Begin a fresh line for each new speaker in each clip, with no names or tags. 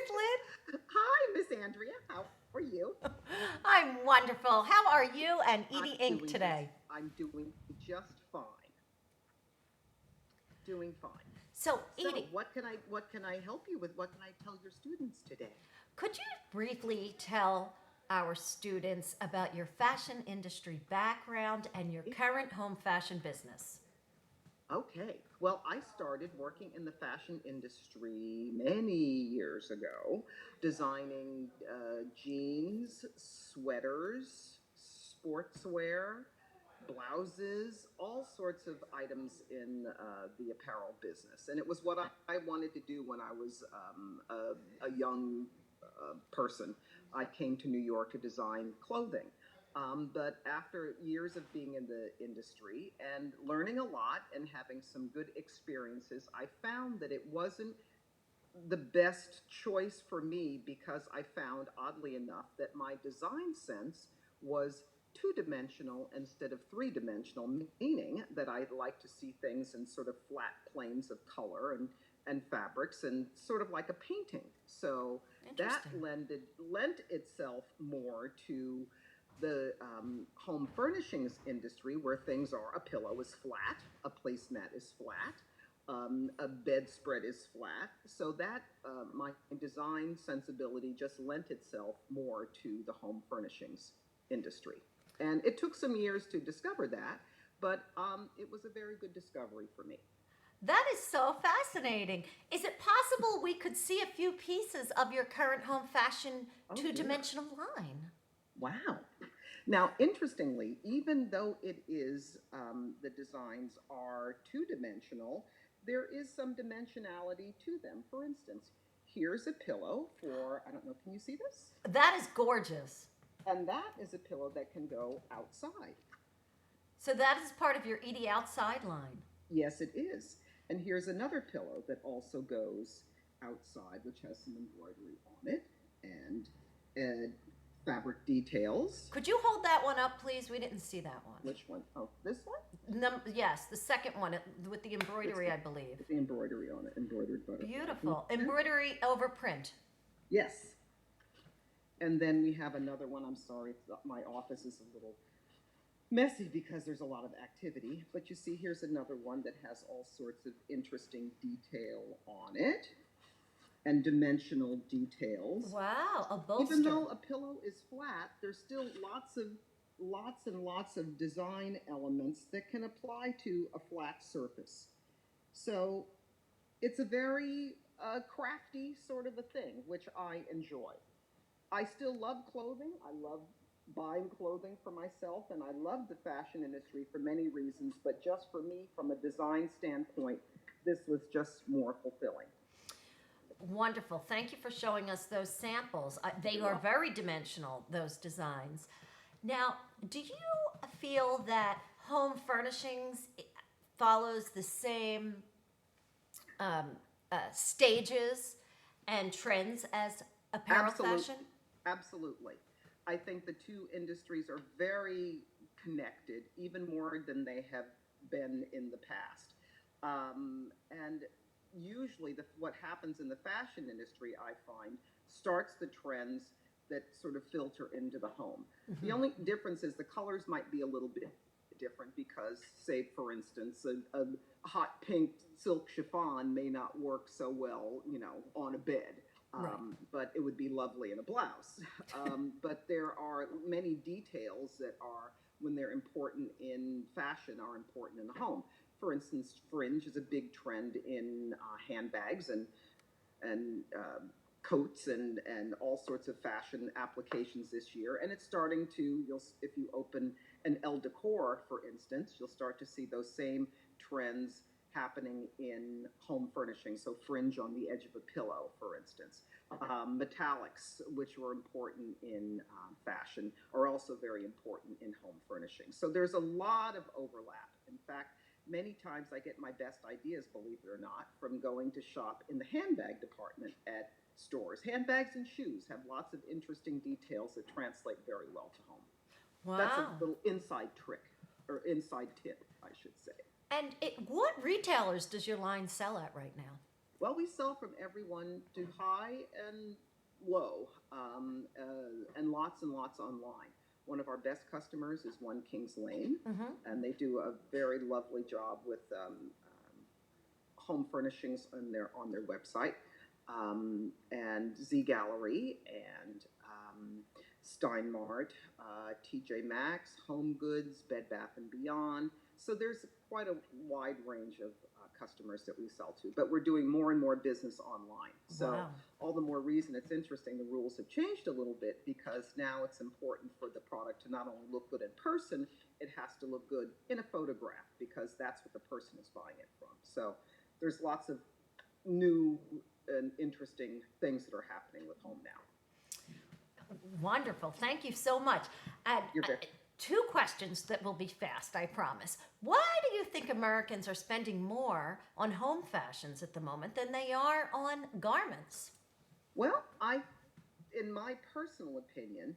Miss Lynn.
Hi, Miss Andrea. How are you?
I'm wonderful. How are you and
I'm
Edie Inc.
doing just
today?
I'm doing just fine. Doing fine.
So,
So,
Edie,
what can I help you with? What can I tell your students today?
could you briefly tell our students about your fashion industry background and your
Yeah.
current home fashion business?
Okay. Well, I started working in the fashion industry many years ago, designing jeans, sweaters, sportswear, blouses, all sorts of items in the apparel business. And it was what I wanted to do when I was a young person. I came to New York to design clothing. But after years of being in the industry and learning a lot and having some good experiences, I found that it wasn't the best choice for me because I found, oddly enough, that my design sense was two-dimensional instead of three-dimensional, meaning that I like to see things in sort of flat planes of color and fabrics and sort of like a painting. So that
Interesting.
lent itself more to the home furnishings industry where things are a pillow is flat, a placemat is flat, a bedspread is flat. So that my design sensibility just lent itself more to the home furnishings industry. And it took some years to discover that, but it was a very good discovery for me.
That is so fascinating. Is it possible we could see a few pieces of your current home fashion
Oh
two
dear.
dimensional line?
Wow. Now, interestingly, even though it is the designs are two-dimensional, there is some dimensionality to them. For instance, here's a pillow for, I don't know, can you see this?
That is gorgeous.
And that is a pillow that can go outside.
So, that is part of your Edie outside line.
Yes, it is. And here's another pillow that also goes outside, which has some embroidery on it and fabric details.
Could you hold that one up, please? We didn't see that one.
Which one? Oh, this one?
Yes, the second one with the
It's
embroidery, I believe.
the embroidery on it, embroidered butterfly.
Beautiful. Embroidery over print.
Yes. And then we have another one. I'm sorry, my office is a little messy because there's a lot of activity. But you see, here's another one that has all sorts of interesting detail on it and dimensional details.
Wow, a
Even
bolster.
though a pillow is flat, there's still lots and lots of design elements that can apply to a flat surface. So it's a very crafty sort of a thing, which I enjoy. I still love clothing. I love buying clothing for myself, and I love the fashion industry for many reasons. But just for me, from a design standpoint, this was just more fulfilling.
Wonderful. Thank you for showing us those samples. They
You're
are
welcome.
very dimensional, those designs. Now, do you feel that home furnishings follows the same um, stages and trends as apparel
Absolute,
fashion?
absolutely. I think the two industries are very connected, even more than they have been in the past. And usually, what happens in the fashion industry, I find, starts the trends that sort of filter into the home. The
Mm-hmm.
only difference is the colors might be a little bit different because, say, for instance, a hot pink silk chiffon may not work so well, on a bed.
Right.
But it would be lovely in a blouse. But there are many details that are, when they're important in fashion, are important in the home. For instance, fringe is a big trend in handbags and coats and all sorts of fashion applications this year. And it's starting to, if you open an Elle Decor, for instance, you'll start to see those same trends happening in home furnishing. So fringe on the edge of a pillow, for instance. Metallics, which were important in fashion, are also very important in home furnishing. So there's a lot of overlap. In fact, many times I get my best ideas, believe it or not, from going to shop in the handbag department at stores. Handbags and shoes have lots of interesting details that translate very well to home. That's a
Wow.
little inside trick, or inside tip, I should say.
And what retailers does your line sell at right now?
Well, we sell from everyone to high and low, and lots online. One of our best customers is One Kings Lane,
Mm-hmm.
and they do a very lovely job with home furnishings on their website, and Z Gallery and Steinmart, TJ Maxx, Home Goods, Bed Bath and Beyond. So there's quite a wide range of customers that we sell to, but we're doing more and more business online. So
Wow.
all the more reason it's interesting. The rules have changed a little bit because now it's important for the product to not only look good in person, it has to look good in a photograph because that's what the person is buying it from. So there's lots of new and interesting things that are happening with home now.
Wonderful. Thank you so much. And
You're very
two questions that will be fast, I promise. Why do you think Americans are spending more on home fashions at the moment than they are on garments?
well. In my personal opinion,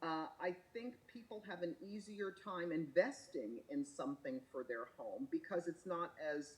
I think people have an easier time investing in something for their home because it's not as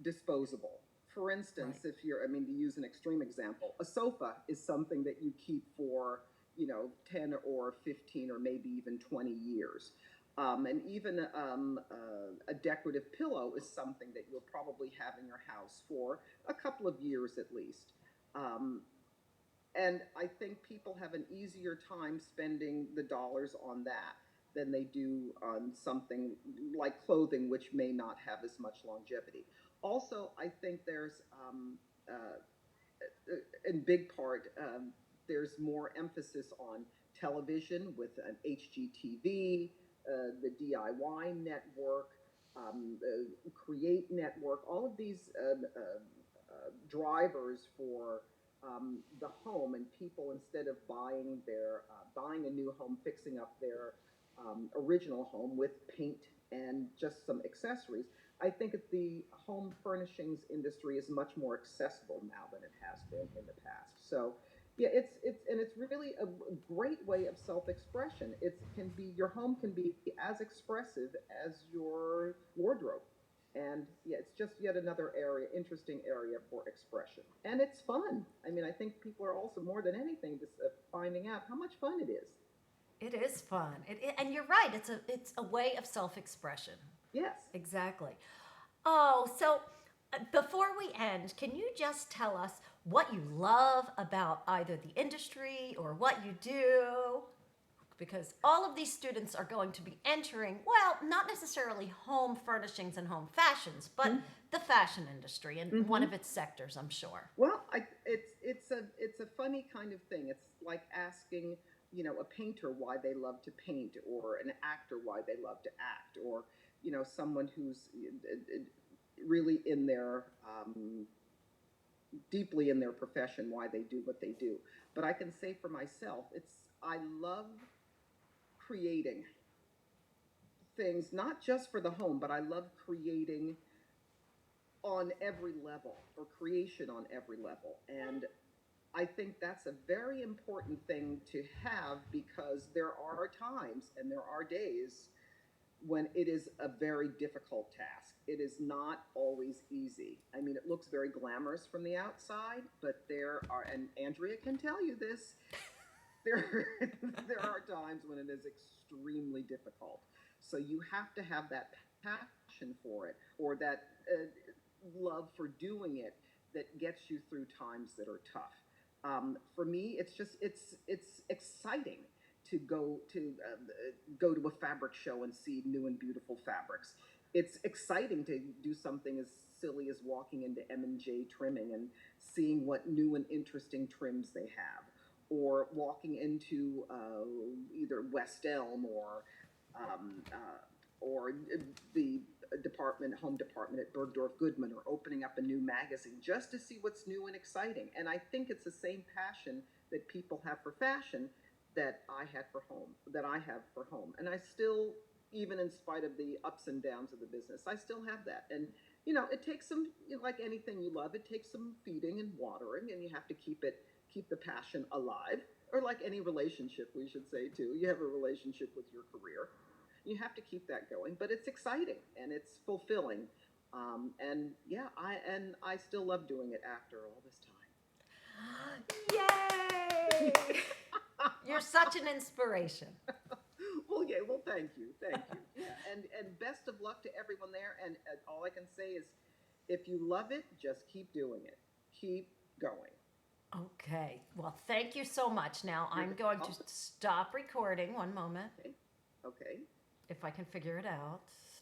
disposable. For instance,
Right.
if you're, I mean, to use an extreme example, a sofa is something that you keep for, 10 or 15 or maybe even 20 years. And even a decorative pillow is something that you'll probably have in your house for a couple of years at least. Um, and I think people have an easier time spending the dollars on that than they do on something like clothing, which may not have as much longevity. Also, I think there's, in big part, there's more emphasis on television with an HGTV, the DIY network, Create Network, all of these drivers for the home, and people, instead of buying a new home, fixing up their original home with paint and just some accessories. I think that the home furnishings industry is much more accessible now than it has been in the past. So, yeah, it's really a great way of self-expression. It can be Your home can be as expressive as your wardrobe, and yeah, it's just yet another interesting area for expression, and it's fun. I mean, I think people are also, more than anything, just finding out how much fun it is.
It is fun. And you're right. It's a way of self-expression.
Yes.
Exactly. Oh, so before we end, can you just tell us what you love about either the industry or what you do? Because all of these students are going to be entering, well, not necessarily home furnishings and home fashions, but the fashion industry and one of its sectors, I'm sure.
Well, it's a funny kind of thing. It's like asking, a painter why they love to paint, or an actor why they love to act, or someone who's really in their deeply in their profession, why they do what they do. But I can say for myself, I love creating things, not just for the home, but I love creating on every level, or creation on every level. And I think that's a very important thing to have, because there are times and there are days when it is a very difficult task. It is not always easy. I mean, it looks very glamorous from the outside, but and Andrea can tell you this, there, there are times when it is extremely difficult. So you have to have that passion for it, or that love for doing it, that gets you through times that are tough. For me, it's exciting to go to a fabric show and see new and beautiful fabrics. It's exciting to do something as silly as walking into M&J Trimming and seeing what new and interesting trims they have, or walking into either West Elm um, or the home department at Bergdorf Goodman, or opening up a new magazine just to see what's new and exciting. And I think it's the same passion that people have for fashion that I have for home. And I still, even in spite of the ups and downs of the business, I still have that. And it takes some, like anything you love, it takes some feeding and watering, and you have to keep the passion alive. Or like any relationship, we should say too. You have a relationship with your career. You have to keep that going, but it's exciting and it's fulfilling. And yeah, I still love doing it after all this
Yay!
time.
You're such an inspiration.
Well, yeah. Well, thank you, thank you. Yeah, and best of luck to everyone there. And all I can say is, if you love it, just keep doing it. Keep going.
Okay. Well, thank you so much. Now
You're
I'm
very
going to
welcome.
stop recording. One moment,
Okay. Okay.
if I can figure it out.